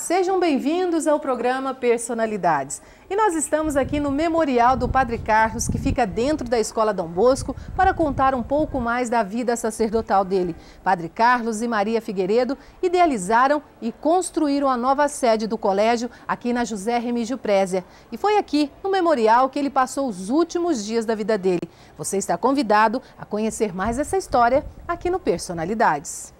sejam bem-vindos ao programa Personalidades. E nós estamos aqui no Memorial do Padre Carlos, que fica dentro da Escola Dom Bosco, para contar um pouco mais da vida sacerdotal dele. Padre Carlos e Maria Figueiredo idealizaram e construíram a nova sede do colégio aqui na José Remígio Prézia. E foi aqui, no Memorial, que ele passou os últimos dias da vida dele. Você está convidado a conhecer mais essa história aqui no Personalidades.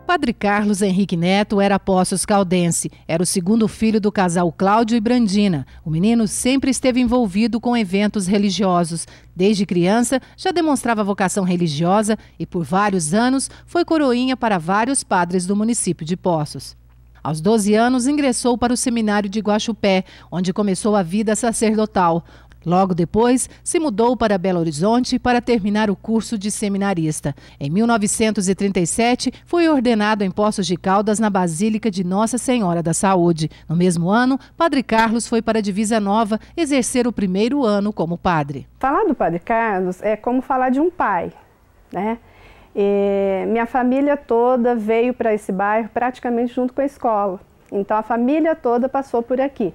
Padre Carlos Henrique Neto era Poços Caldense. Era o segundo filho do casal Cláudio e Brandina. O menino sempre esteve envolvido com eventos religiosos. Desde criança, já demonstrava vocação religiosa e, por vários anos, foi coroinha para vários padres do município de Poços. Aos 12 anos, ingressou para o seminário de Guaxupé, onde começou a vida sacerdotal. Logo depois, se mudou para Belo Horizonte para terminar o curso de seminarista. Em 1937, foi ordenado em Poços de Caldas, na Basílica de Nossa Senhora da Saúde. No mesmo ano, Padre Carlos foi para Divisa Nova exercer o primeiro ano como padre. Falar do Padre Carlos é como falar de um pai, né? Minha família toda veio para esse bairro praticamente junto com a escola. Então a família toda passou por aqui,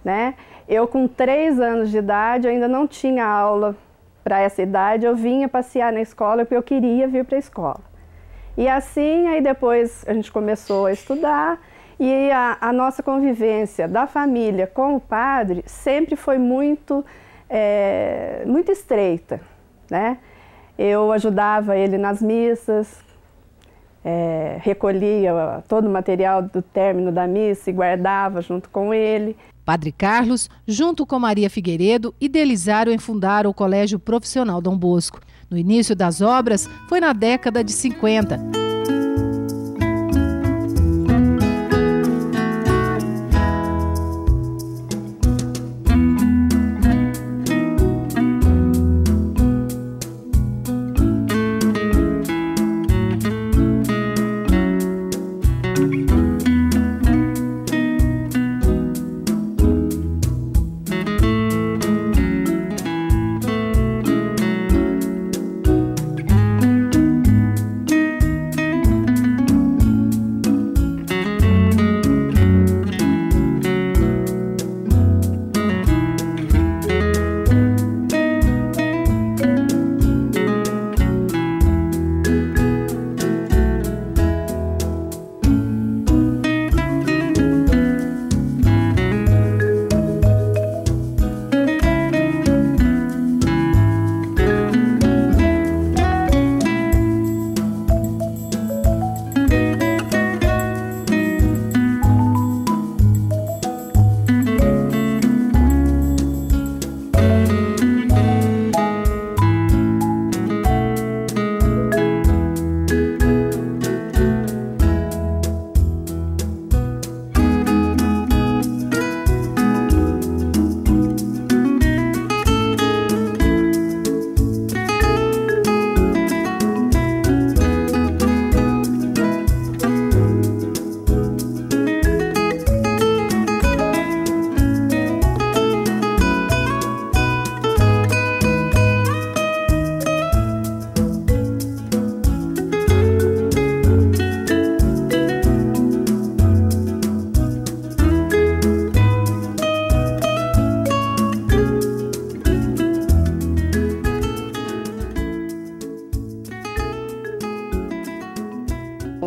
né? Eu, com 3 anos de idade, eu ainda não tinha aula para essa idade, eu vinha passear na escola porque eu queria vir para a escola. E assim, aí depois a gente começou a estudar e a nossa convivência da família com o padre sempre foi muito estreita, né? Eu ajudava ele nas missas, recolhia todo o material do término da missa e guardava junto com ele. Padre Carlos, junto com Maria Figueiredo, idealizaram e fundaram o Colégio Profissional Dom Bosco. No início das obras, foi na década de 50.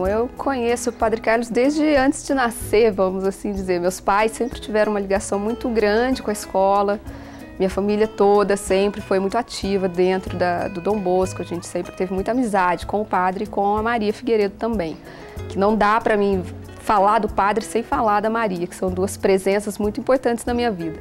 Eu conheço o Padre Carlos desde antes de nascer, vamos assim dizer. Meus pais sempre tiveram uma ligação muito grande com a escola. Minha família toda sempre foi muito ativa dentro do Dom Bosco. A gente sempre teve muita amizade com o padre e com a Maria Figueiredo também. Que não dá para mim falar do padre sem falar da Maria, que são duas presenças muito importantes na minha vida.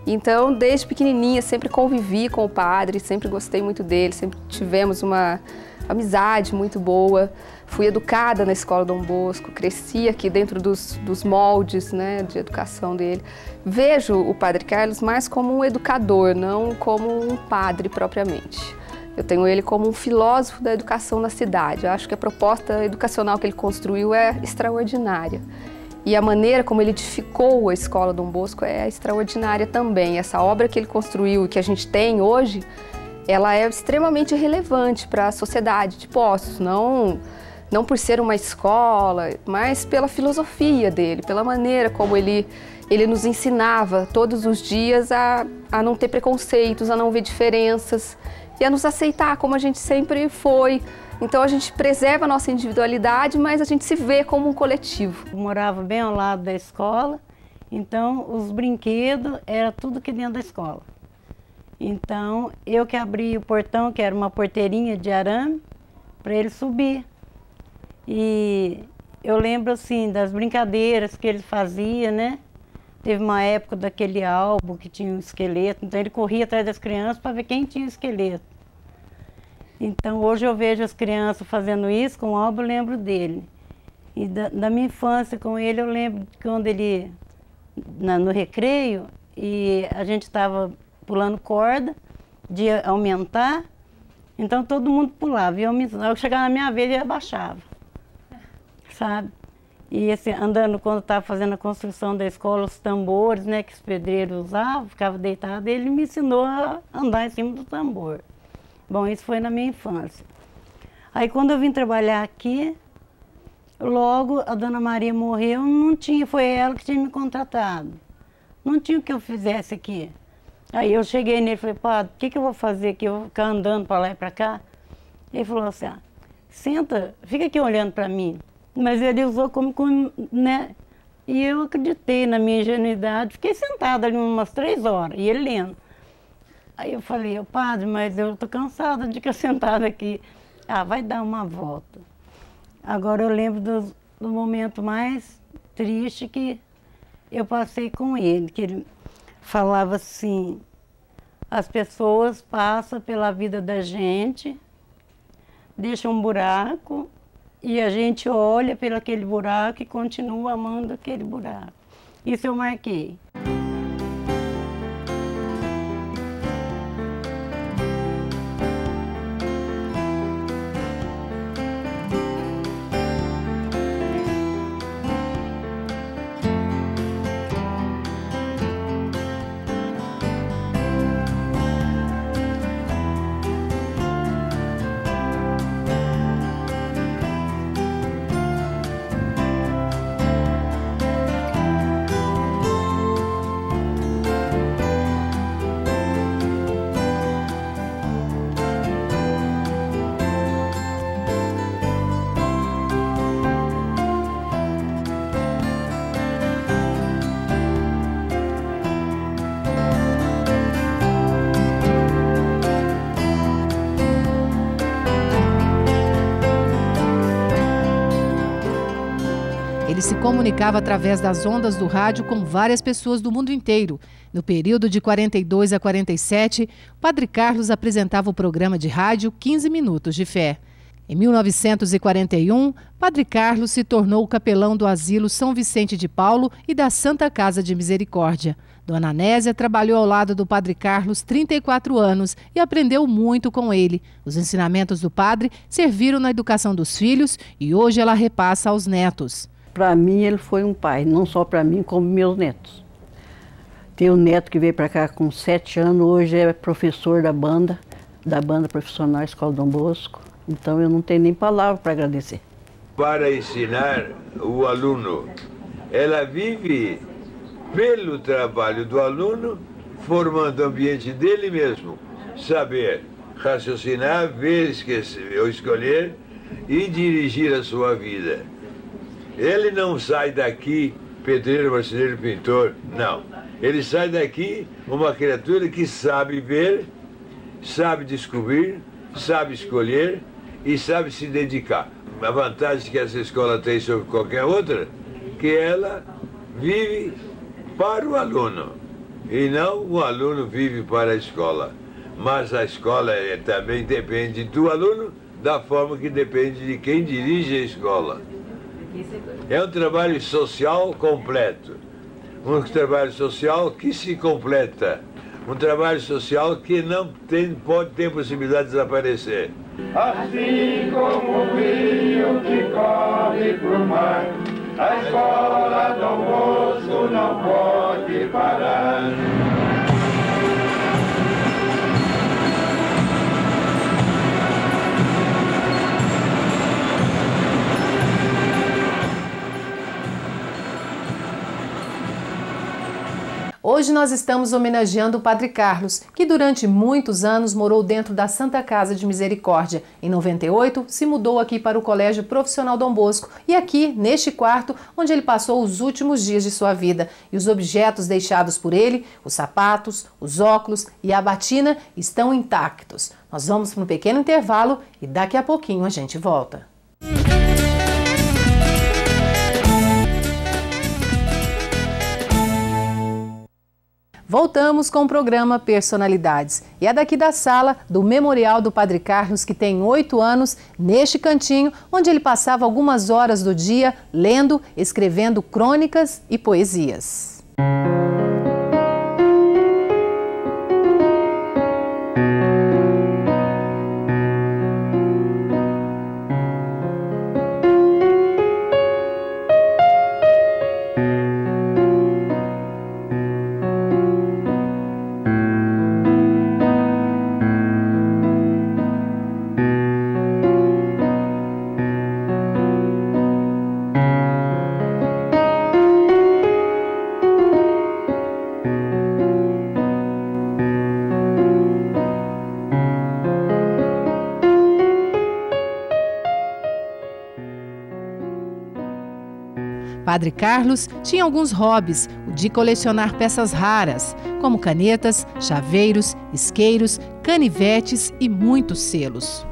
Então, desde pequenininha, sempre convivi com o padre, sempre gostei muito dele, sempre tivemos uma amizade muito boa. Fui educada na escola Dom Bosco, cresci aqui dentro dos moldes, né, de educação dele. Vejo o Padre Carlos mais como um educador, não como um padre propriamente. Eu tenho ele como um filósofo da educação na cidade. Eu acho que a proposta educacional que ele construiu é extraordinária. E a maneira como ele edificou a escola Dom Bosco é extraordinária também. Essa obra que ele construiu e que a gente tem hoje, ela é extremamente relevante para a sociedade de Poços, não por ser uma escola, mas pela filosofia dele, pela maneira como ele nos ensinava todos os dias a não ter preconceitos, a não ver diferenças e a nos aceitar como a gente sempre foi. Então a gente preserva a nossa individualidade, mas a gente se vê como um coletivo. Eu morava bem ao lado da escola, então os brinquedos era tudo aqui dentro da escola. Então eu que abri o portão, que era uma porteirinha de arame, para ele subir. E eu lembro assim das brincadeiras que ele fazia, né? Teve uma época daquele álbum que tinha um esqueleto, então ele corria atrás das crianças para ver quem tinha o esqueleto. Então hoje eu vejo as crianças fazendo isso com o álbum, eu lembro dele. E da minha infância com ele, eu lembro de quando ele, no recreio, e a gente estava pulando corda, de aumentar, então todo mundo pulava. E eu chegava na minha vez e abaixava, sabe? E assim, andando, quando estava fazendo a construção da escola, os tambores, né, que os pedreiros usavam, ficava deitado, ele me ensinou a andar em cima do tambor. Bom, isso foi na minha infância. Aí quando eu vim trabalhar aqui, logo a dona Maria morreu, não tinha, foi ela que tinha me contratado. Não tinha o que eu fizesse aqui. Aí eu cheguei nele e falei, padre, o que eu vou fazer aqui? Eu vou ficar andando para lá e para cá? Ele falou assim, senta, fica aqui olhando para mim. Mas ele usou como, né? E eu acreditei na minha ingenuidade, fiquei sentada ali umas 3 horas, e ele lendo. Aí eu falei, padre, mas eu estou cansada de ficar sentada aqui. Vai dar uma volta. Agora eu lembro do momento mais triste que eu passei com ele, que ele falava assim, as pessoas passam pela vida da gente, deixam um buraco, e a gente olha pelo aquele buraco e continua amando aquele buraco. Isso eu marquei. Ele se comunicava através das ondas do rádio com várias pessoas do mundo inteiro. No período de 42 a 47, o Padre Carlos apresentava o programa de rádio 15 Minutos de Fé. Em 1941, Padre Carlos se tornou o capelão do Asilo São Vicente de Paulo e da Santa Casa de Misericórdia. Dona Anésia trabalhou ao lado do Padre Carlos 34 anos e aprendeu muito com ele. Os ensinamentos do padre serviram na educação dos filhos e hoje ela repassa aos netos. Para mim ele foi um pai, não só para mim, como meus netos. Tem um neto que veio para cá com 7 anos, hoje é professor da banda profissional Escola Dom Bosco. Então eu não tenho nem palavra para agradecer. Para ensinar o aluno, ela vive pelo trabalho do aluno, formando o ambiente dele mesmo. Saber raciocinar, ver, esquecer, ou escolher, e dirigir a sua vida. Ele não sai daqui pedreiro, marceneiro, pintor, não. Ele sai daqui uma criatura que sabe ver, sabe descobrir, sabe escolher e sabe se dedicar. A vantagem que essa escola tem sobre qualquer outra, que ela vive para o aluno e não o aluno vive para a escola. Mas a escola também depende do aluno, da forma que depende de quem dirige a escola. É um trabalho social completo, um trabalho social que se completa, um trabalho social que não pode ter possibilidade de desaparecer. Assim como o rio que corre pro mar, a escola Dom Bosco não pode parar. Hoje nós estamos homenageando o Padre Carlos, que durante muitos anos morou dentro da Santa Casa de Misericórdia. Em 98, se mudou aqui para o Colégio Profissional Dom Bosco e aqui, neste quarto, onde ele passou os últimos dias de sua vida. E os objetos deixados por ele, os sapatos, os óculos e a batina, estão intactos. Nós vamos para um pequeno intervalo e daqui a pouquinho a gente volta. Voltamos com o programa Personalidades. E é daqui da sala do Memorial do Padre Carlos, que tem 8 anos, neste cantinho, onde ele passava algumas horas do dia lendo, escrevendo crônicas e poesias. Padre Carlos tinha alguns hobbies, o de colecionar peças raras, como canetas, chaveiros, isqueiros, canivetes e muitos selos.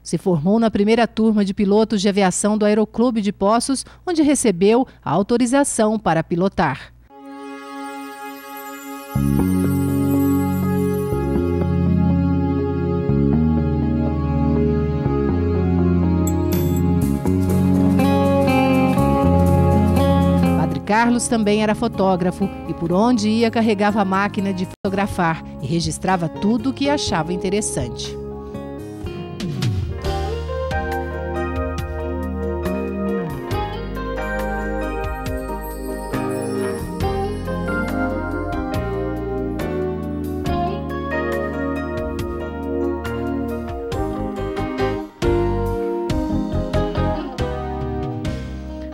Se formou na primeira turma de pilotos de aviação do Aeroclube de Poços, onde recebeu a autorização para pilotar. Carlos também era fotógrafo e por onde ia carregava a máquina de fotografar e registrava tudo o que achava interessante.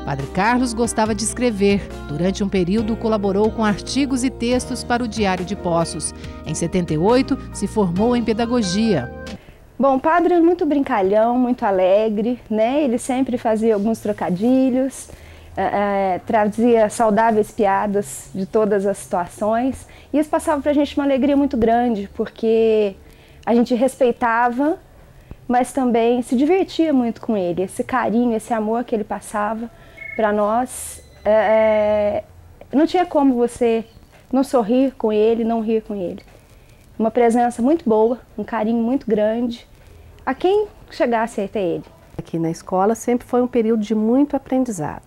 Padre Carlos gostava de escrever. Durante um período, colaborou com artigos e textos para o Diário de Poços. Em 78, se formou em pedagogia. Bom, o padre era muito brincalhão, muito alegre, né? Ele sempre fazia alguns trocadilhos, trazia saudáveis piadas de todas as situações. E isso passava para a gente uma alegria muito grande, porque a gente respeitava, mas também se divertia muito com ele. Esse carinho, esse amor que ele passava para nós, não tinha como você não sorrir com ele, não rir com ele. Uma presença muito boa, um carinho muito grande a quem chegasse até ele. Aqui na escola sempre foi um período de muito aprendizado.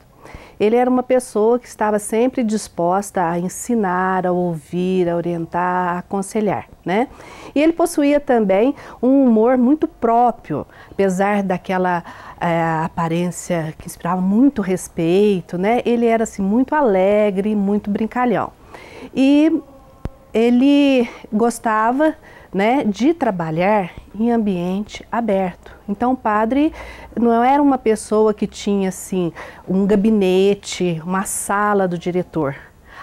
Ele era uma pessoa que estava sempre disposta a ensinar, a ouvir, a orientar, a aconselhar, né? E ele possuía também um humor muito próprio, apesar daquela aparência que inspirava muito respeito, né? Ele era assim muito alegre, muito brincalhão. E ele gostava, né, de trabalhar em ambiente aberto. Então o padre não era uma pessoa que tinha assim um gabinete, uma sala do diretor.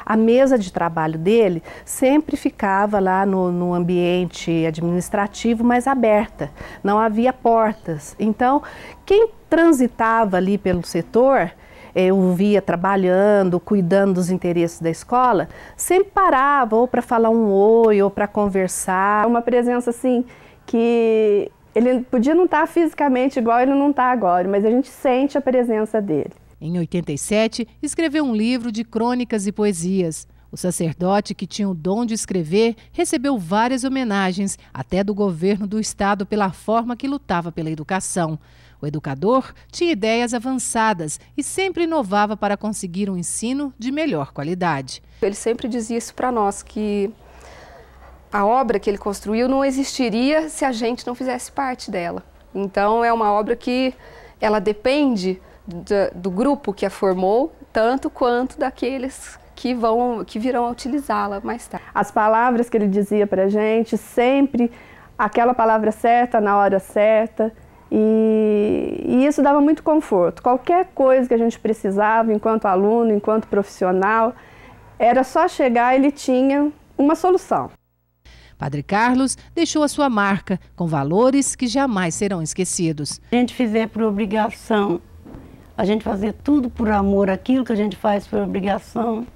A mesa de trabalho dele sempre ficava lá no ambiente administrativo mais aberta, não havia portas. Então, quem transitava ali pelo setor, eu via trabalhando, cuidando dos interesses da escola, sempre parava ou para falar um oi ou para conversar. Uma presença assim que ele podia não estar fisicamente igual ele não está agora, mas a gente sente a presença dele. Em 87, escreveu um livro de crônicas e poesias. O sacerdote, que tinha o dom de escrever, recebeu várias homenagens, até do governo do estado, pela forma que lutava pela educação. O educador tinha ideias avançadas e sempre inovava para conseguir um ensino de melhor qualidade. Ele sempre dizia isso para nós, que a obra que ele construiu não existiria se a gente não fizesse parte dela. Então é uma obra que ela depende do grupo que a formou, tanto quanto daqueles que virão a utilizá-la mais tarde. As palavras que ele dizia para a gente, sempre aquela palavra certa na hora certa, e isso dava muito conforto. Qualquer coisa que a gente precisava enquanto aluno, enquanto profissional, era só chegar e ele tinha uma solução. Padre Carlos deixou a sua marca, com valores que jamais serão esquecidos. Se a gente fizer por obrigação, a gente fazer tudo por amor, aquilo que a gente faz por obrigação,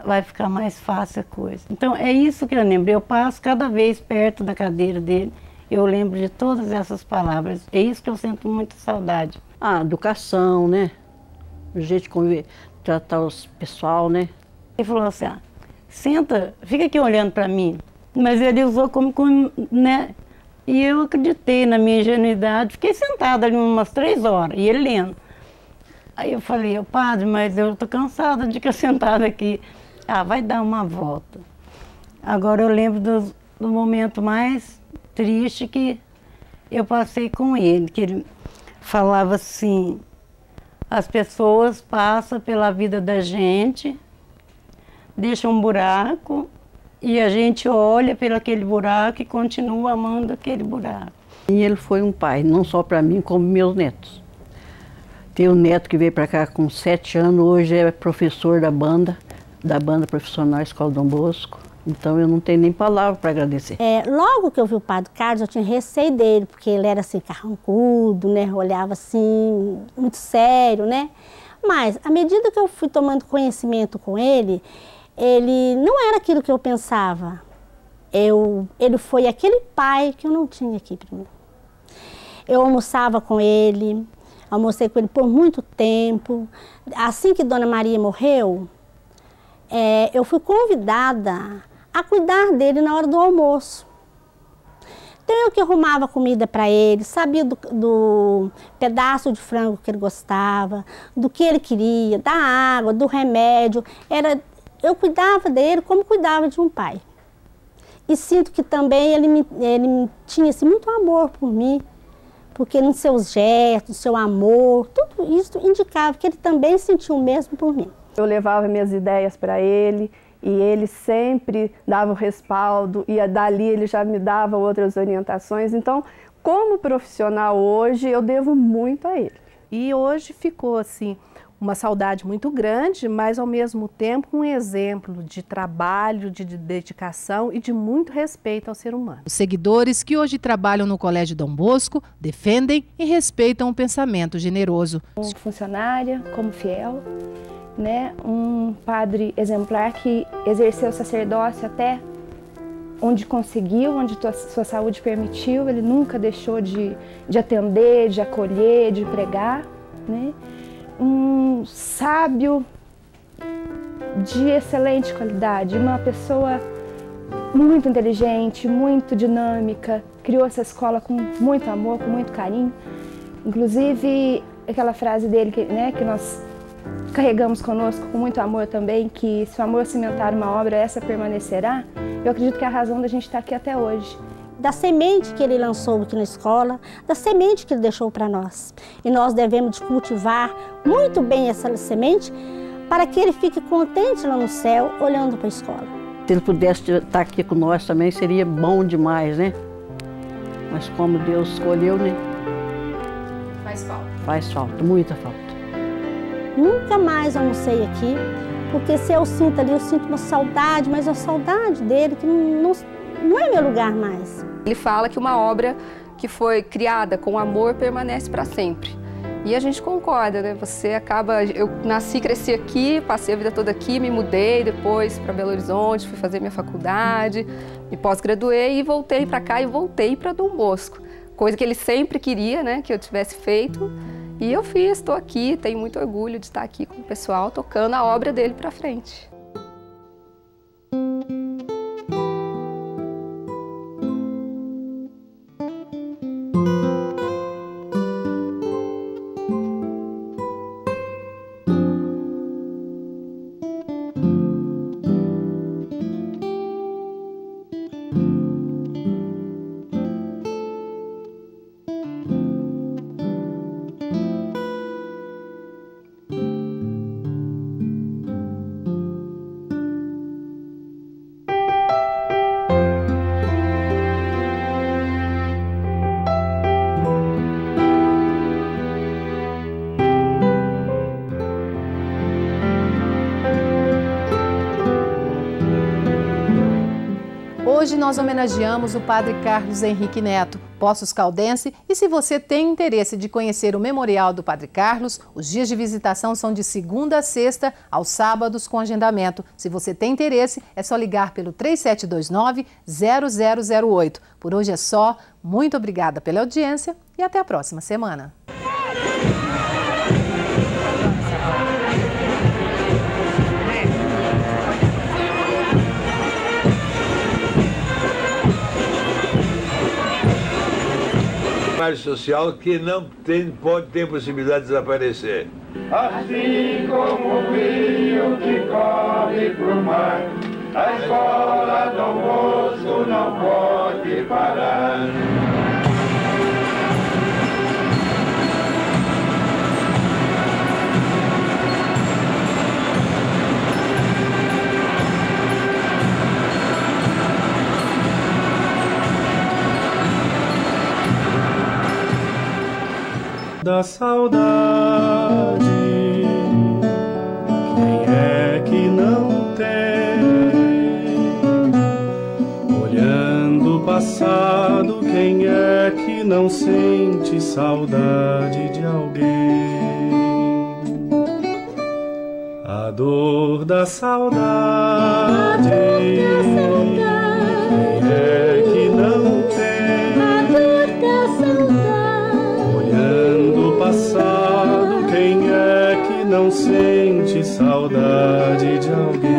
vai ficar mais fácil a coisa. Então é isso que eu lembro. Eu passo cada vez perto da cadeira dele, eu lembro de todas essas palavras. É isso que eu sinto muita saudade. A educação, né? O jeito de conviver, tratar os pessoal, né? Ele falou assim, senta, fica aqui olhando para mim. Mas ele usou como, né? E eu acreditei na minha ingenuidade, fiquei sentada ali umas 3 horas, e ele lendo. Aí eu falei, padre, mas eu estou cansada de ficar sentada aqui. Vai dar uma volta. Agora eu lembro do momento mais triste que eu passei com ele, que ele falava assim, as pessoas passam pela vida da gente, deixam um buraco, e a gente olha pelo aquele buraco e continua amando aquele buraco. E ele foi um pai, não só para mim, como meus netos. Tem um neto que veio para cá com 7 anos, hoje é professor da banda profissional Escola Dom Bosco. Então eu não tenho nem palavra para agradecer. Logo que eu vi o Padre Carlos, eu tinha receio dele, porque ele era assim, carrancudo, né? Olhava assim, muito sério, né? Mas, à medida que eu fui tomando conhecimento com ele não era aquilo que eu pensava. Ele foi aquele pai que eu não tinha aqui para mim. Eu almoçava com ele, almocei com ele por muito tempo. Assim que Dona Maria morreu, eu fui convidada a cuidar dele na hora do almoço. Então eu que arrumava comida para ele, sabia do pedaço de frango que ele gostava, do que ele queria, da água, do remédio. Eu cuidava dele como cuidava de um pai. E sinto que também ele tinha assim, muito amor por mim, porque nos seus gestos, seu amor, tudo isso indicava que ele também sentia o mesmo por mim. Eu levava minhas ideias para ele e ele sempre dava o respaldo e dali ele já me dava outras orientações. Então, como profissional hoje, eu devo muito a ele. E hoje ficou assim, uma saudade muito grande, mas ao mesmo tempo um exemplo de trabalho, de dedicação e de muito respeito ao ser humano. Os seguidores que hoje trabalham no Colégio Dom Bosco defendem e respeitam o pensamento generoso. Como funcionária, como fiel, né? Um padre exemplar que exerceu o sacerdócio até onde conseguiu, onde sua saúde permitiu. Ele nunca deixou de atender, de acolher, de pregar, né? Um sábio de excelente qualidade, uma pessoa muito inteligente, muito dinâmica, criou essa escola com muito amor, com muito carinho. Inclusive, aquela frase dele que nós carregamos conosco com muito amor também, que se o amor cimentar uma obra, essa permanecerá. Eu acredito que é a razão da gente estar aqui até hoje. Da semente que ele lançou aqui na escola, da semente que ele deixou para nós. E nós devemos cultivar muito bem essa semente para que ele fique contente lá no céu, olhando para a escola. Se ele pudesse estar aqui com nós também, seria bom demais, né? Mas como Deus escolheu, né? Faz falta. Faz falta, muita falta. Nunca mais almocei aqui Porque se eu sinto ali, eu sinto uma saudade, mas a saudade dele que não é meu lugar mais. Ele fala que uma obra que foi criada com amor permanece para sempre. E a gente concorda, né? Você acaba... Eu nasci, cresci aqui, passei a vida toda aqui, me mudei depois para Belo Horizonte, fui fazer minha faculdade, me pós-graduei e voltei para cá e voltei para Dom Bosco. Coisa que ele sempre queria, né, que eu tivesse feito. E eu fiz, estou aqui, tenho muito orgulho de estar aqui com o pessoal, tocando a obra dele para frente. Hoje nós homenageamos o Padre Carlos Henrique Neto, Poços Caldense, e se você tem interesse de conhecer o Memorial do Padre Carlos, os dias de visitação são de segunda a sexta, aos sábados com agendamento. Se você tem interesse, é só ligar pelo 3729-0008. Por hoje é só, muito obrigada pela audiência e até a próxima semana. Social que não pode ter possibilidade de desaparecer. Assim como o rio que corre pro mar, a escola Dom Bosco não pode parar. Da saudade, quem é que não tem? Olhando o passado, quem é que não sente saudade de alguém? A dor da saudade, quem é que não tem? Passado, quem é que não sente saudade de alguém?